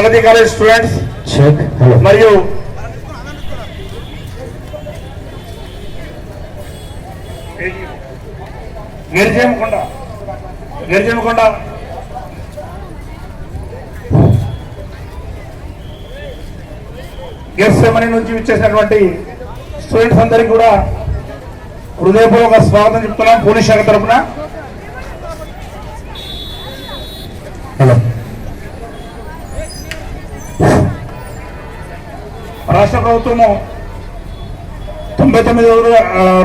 ప్రగతి college students మరియు గిరిజేమకొండ గెస్సెమని నుంచి విచ్చేసినటువంటి స్టూడెంట్స్ అందరికీ కూడా హృదయపూర్వక స్వాగతం చెప్తున్నాం పోలీస్ శాఖ తరఫున. రాష్ట్ర ప్రభుత్వము 99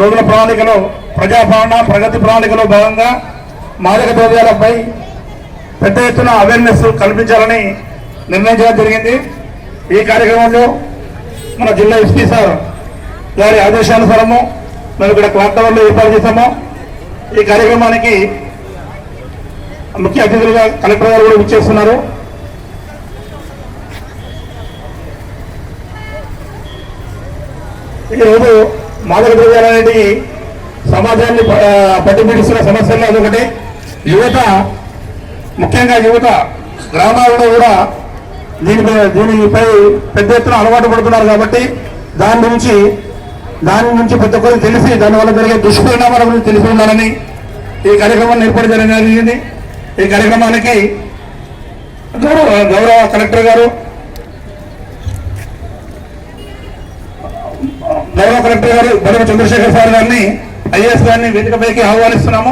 రోజుల ప్రణాళికలో ప్రజాపాలన ప్రగతి ప్రణాళికలో భాగంగా మాదక ద్రవ్యాలపై పెద్ద ఎత్తున అవేర్నెస్ కల్పించాలని నిర్ణయించడం జరిగింది. ఈ కార్యక్రమంలో మన జిల్లా ఎస్పీ సార్ గారి ఆదేశానుసారము మేము ఇక్కడ క్లాక్ టవర్లో ఏర్పాటు చేశాము. ఈ కార్యక్రమానికి ముఖ్య అతిథులుగా కలెక్టర్ గారు కూడా విచ్చేస్తున్నారు. ఈరోజు మాదక ద్రవ్యాలు అనేది సమాజాన్ని పట్టిపీడిస్తున్న సమస్యల్లో అదొకటి. యువత, ముఖ్యంగా యువత గ్రామాలలో కూడా దీనిపై పెద్ద ఎత్తున అలవాటు పడుతున్నారు. కాబట్టి దాని నుంచి ప్రతి ఒక్కరికి తెలిసి దానివల్ల జరిగే దుష్పరిణామాల గురించి తెలిసి ఉండాలని ఈ కార్యక్రమాన్ని ఏర్పాటు చేయడం జరిగింది. ఈ కార్యక్రమానికి గౌరవ కలెక్టర్ గారు బడుగ చంద్రశేఖర్ సార్ గారిని, ఐఏఎస్ గారిని వేదికపైకి ఆహ్వానిస్తున్నాము.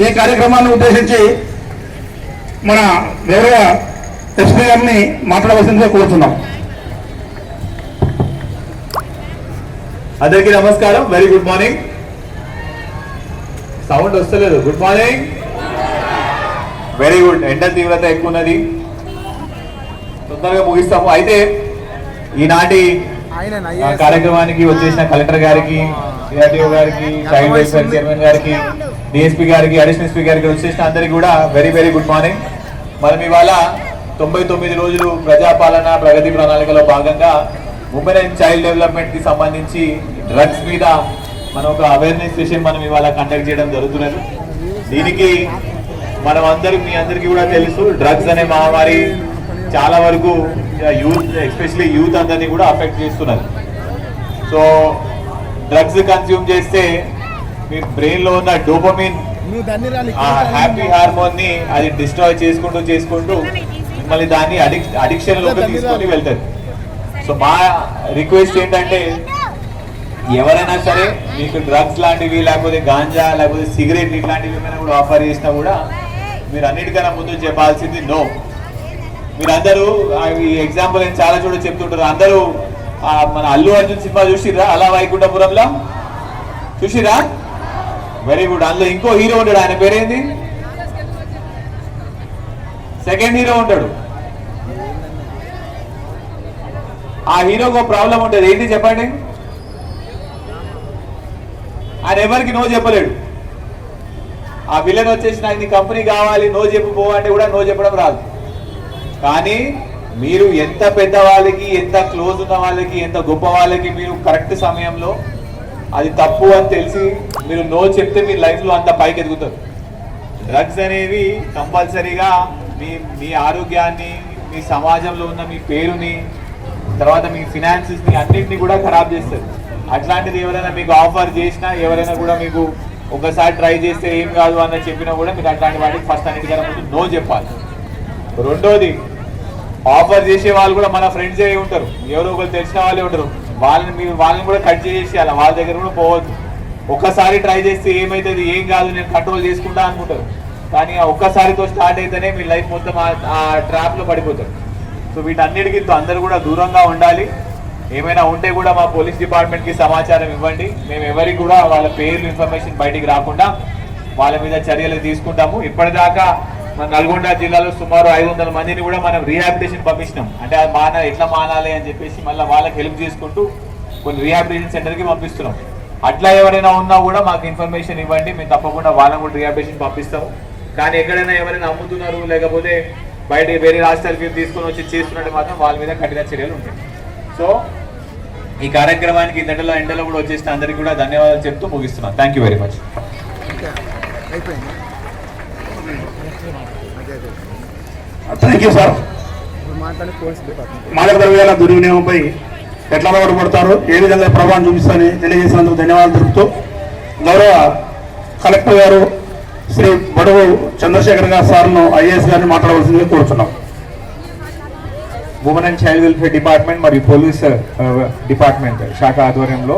ఈ కార్యక్రమాన్ని ఉద్దేశించి మన గౌరవ ఎస్పీ గారిని మాట్లాడవలసిందిగా కోరుతున్నాం. అందరికీ నమస్కారం. Very good morning. సౌండ్ వస్తలేదు. Good morning. Very good. ఎండ తీవ్రత ఎక్కువ ఉన్నది, తొందరగా ముగిస్తాము. అయితే ఈనాటి కార్యక్రమానికి వచ్చేసిన కలెక్టర్ గారికి, సిఆర్టీఓ గారికి, చైల్డ్ వెల్ఫేర్ చైర్మన్ గారికి, డిఎస్పీ గారికి, అడిషనల్ ఎస్పీ గారికి వచ్చేసిన అందరికీ కూడా వెరీ వెరీ గుడ్ మార్నింగ్. మనం ఇవాళ 99 రోజులు ప్రజాపాలన ప్రగతి ప్రణాళికలో భాగంగా ఉమెన్ అండ్ చైల్డ్ డెవలప్మెంట్ కి సంబంధించి డ్రగ్స్ మీద మనం ఒక అవేర్నెస్ సెషన్ మనం ఇవాళ కండక్ట్ చేయడం జరుగుతున్నది. దీనికి మనం మీ అందరికీ కూడా తెలుసు, డ్రగ్స్ అనే మహమ్మారి చాలా వరకు యూత్, ఎస్పెషలీ యూత్ అందరినీ కూడా అఫెక్ట్ చేస్తున్నది. సో డ్రగ్స్ కన్స్యూమ్ చేస్తే మీ బ్రెయిన్ లో ఉన్న డోపమిన్, హ్యాపీ హార్మోన్ ని అది డిస్ట్రాయ్ చేసుకుంటూ మిమ్మల్ని దాన్ని అడిక్షన్ లోకి తీసుకొని వెళ్తుంది. సో మా రిక్వెస్ట్ ఏంటంటే, ఎవరైనా సరే మీకు డ్రగ్స్ లాంటివి, లేకపోతే గాంజా, లేకపోతే సిగరెట్ ఇట్లాంటివి ఏమైనా కూడా ఆఫర్ చేసినా కూడా మీరు అన్నిటికన్నా ముందు చెప్పాల్సింది నో. మీరందరూ ఈ ఎగ్జాంపుల్ నేను చాలా చోట చెప్తుంటారు. అందరూ మన అల్లు అర్జున్ సినిమా చూసిరా, అలా వైకుంఠపురంలో చూసిరా? Very good. అందులో ఇంకో హీరో ఉంటాడు, ఆయన పేరేంది? సెకండ్ హీరో ఉంటాడు. ఆ హీరోకి ఒక ప్రాబ్లం ఉంటుంది. ఏంటి చెప్పండి? ఆయన ఎవరికి నో చెప్పలేడు. ఆ విలన్ వచ్చేసి నాకు నీ కంపెనీ కావాలి, నో చెప్పు అంటే కూడా నో చెప్పడం రాదు. కానీ మీరు ఎంత పెద్దవాళ్ళకి, ఎంత క్లోజ్ ఉన్న వాళ్ళకి, ఎంత గొప్ప వాళ్ళకి మీరు కరెక్ట్ సమయంలో అది తప్పు అని తెలిసి మీరు నో చెప్తే మీ లైఫ్లో అంత పైకి ఎదుగుతారు. డ్రగ్స్ అనేవి కంపల్సరీగా మీ ఆరోగ్యాన్ని, మీ సమాజంలో ఉన్న మీ పేరుని, తర్వాత మీ ఫినాన్సెస్ని అన్నింటినీ కూడా ఖరాబ్ చేస్తారు. అట్లాంటిది ఎవరైనా మీకు ఆఫర్ చేసినా, ఎవరైనా కూడా మీకు ఒకసారి ట్రై చేస్తే ఏం కాదు అన్న చెప్పినా కూడా మీకు అట్లాంటి వాటికి ఫస్ట్ అన్నిటికన్నా ముందు నో చెప్పాలి. రెండోది, ఆఫర్ చేసే వాళ్ళు కూడా మన ఫ్రెండ్సే ఉంటారు, ఎవరో ఒకరు తెలిసిన వాళ్ళే ఉంటారు. వాళ్ళని కూడా కట్ చేసి అలా వాళ్ళ దగ్గర కూడా పోవద్దు. ఒక్కసారి ట్రై చేస్తే ఏమవుతుంది, ఏం కాదు, నేను కంట్రోల్ చేసుకుంటా అనుకుంటారు. కానీ ఆ ఒక్కసారితో స్టార్ట్ అయితేనే మీ లైఫ్ మొత్తం ఆ ట్రాప్లో పడిపోతారు. సో వీటన్నిటికీ అందరూ కూడా దూరంగా ఉండాలి. ఏమైనా ఉంటే కూడా మా పోలీస్ డిపార్ట్మెంట్కి సమాచారం ఇవ్వండి. మేము ఎవరికి కూడా వాళ్ళ పేర్లు, ఇన్ఫర్మేషన్ బయటికి రాకుండా వాళ్ళ మీద చర్యలు తీసుకుంటాము. ఇప్పటిదాకా మన నల్గొండ జిల్లాలో సుమారు 500 మందిని కూడా మనం రీహాబిలిటేషన్ పంపించినాం. అంటే అది ఎట్లా మానాలి అని చెప్పేసి మళ్ళీ వాళ్ళకి హెల్ప్ చేసుకుంటూ కొన్ని రీహాబిలిటేషన్ సెంటర్కి పంపిస్తున్నాం. అట్లా ఎవరైనా ఉన్నా కూడా మాకు ఇన్ఫర్మేషన్ ఇవ్వండి, మేము తప్పకుండా వాళ్ళని కూడా రీహాబిలిటేషన్ పంపిస్తాము. కానీ ఎక్కడైనా ఎవరైనా అమ్ముతున్నారు, లేకపోతే బయట వేరే రాష్ట్రాలకి తీసుకొని వచ్చి చేస్తున్నట్టు మాత్రం వాళ్ళ మీద కఠిన చర్యలు ఉంటాయి. సో ఈ కార్యక్రమానికి ఎండలో కూడా వచ్చేసిన అందరికీ కూడా ధన్యవాదాలు చెప్తూ ముగిస్తున్నాను. Thank you very much. Thank you sir. మాదక ద్రవ్యాల దుర్వినియోగంపై ఎట్లా పడతారు, ఏ విధంగా ప్రభావం చూపిస్తారని తెలియజేసినందుకు ధన్యవాదాలు తెలుపుతూ గౌరవ కలెక్టర్ గారు శ్రీ బడుగు చంద్రశేఖర్ గారు సార్ను ఐఏఎస్ గారిని మాట్లాడవలసిందిగా కోరుతున్నాం. Women and child welfare department మరియు పోలీస్ డిపార్ట్మెంట్ శాఖ ఆధ్వర్యంలో